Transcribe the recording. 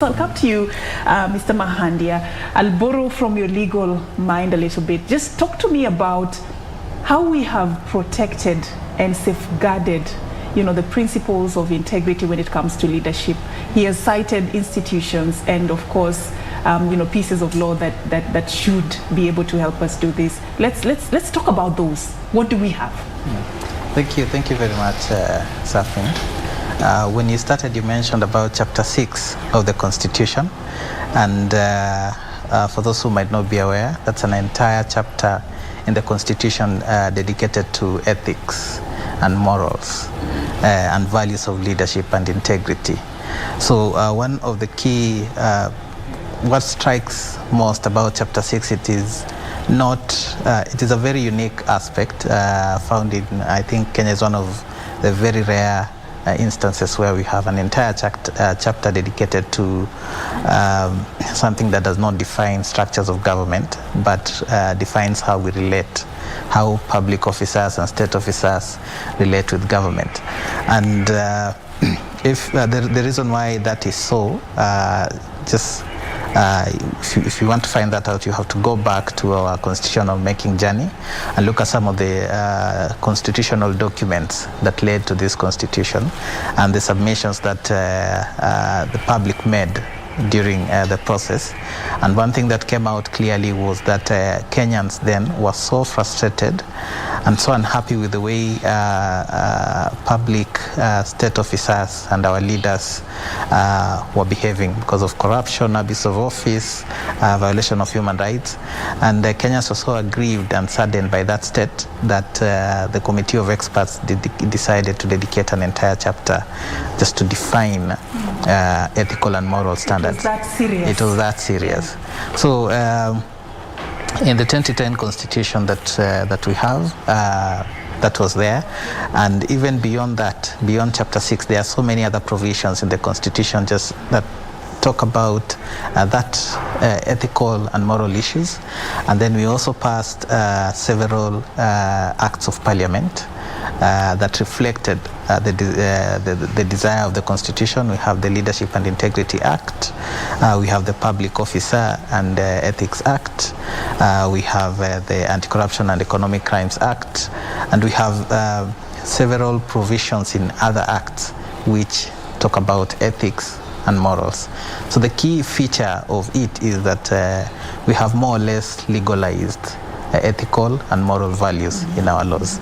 I'll come to you, Mr. Mahandia. I'll borrow from your legal mind a little bit. Just talk to me about how we have protected and safeguarded, the principles of integrity when it comes to leadership. He has cited institutions and, of course, pieces of law that should be able to help us do this. Let's talk about those. What do we have? Thank you very much, Safin. When you started, you mentioned about Chapter 6 of the Constitution, and for those who might not be aware, that's an entire chapter in the Constitution dedicated to ethics and morals and values of leadership and integrity. So one of the key, what strikes most about Chapter 6, it is a very unique aspect found in, I think, Kenya is one of the very rare instances where we have an entire chapter dedicated to something that does not define structures of government, but defines how we relate, how public officers and state officers relate with government. And if the reason why that is so, if you want to find that out, you have to go back to our constitutional making journey and look at some of the constitutional documents that led to this constitution and the submissions that the public made during the process. And one thing that came out clearly was that Kenyans then were so frustrated and so unhappy with the way public state officers and our leaders were behaving because of corruption, abuse of office, violation of human rights. And Kenyans were so aggrieved and saddened by that state that the committee of experts decided to dedicate an entire chapter just to define ethical and moral standards. It was that serious. It was that serious. So in the 2010 constitution that we have, that was there, and even beyond that, beyond Chapter 6, there are so many other provisions in the constitution just that talk about ethical and moral issues. And then we also passed several acts of parliament that reflected the desire of the Constitution. We have the Leadership and Integrity Act, we have the Public Officer and Ethics Act, we have the Anti-Corruption and Economic Crimes Act, and we have several provisions in other acts which talk about ethics and morals. So the key feature of it is that we have more or less legalized ethical and moral values in our laws.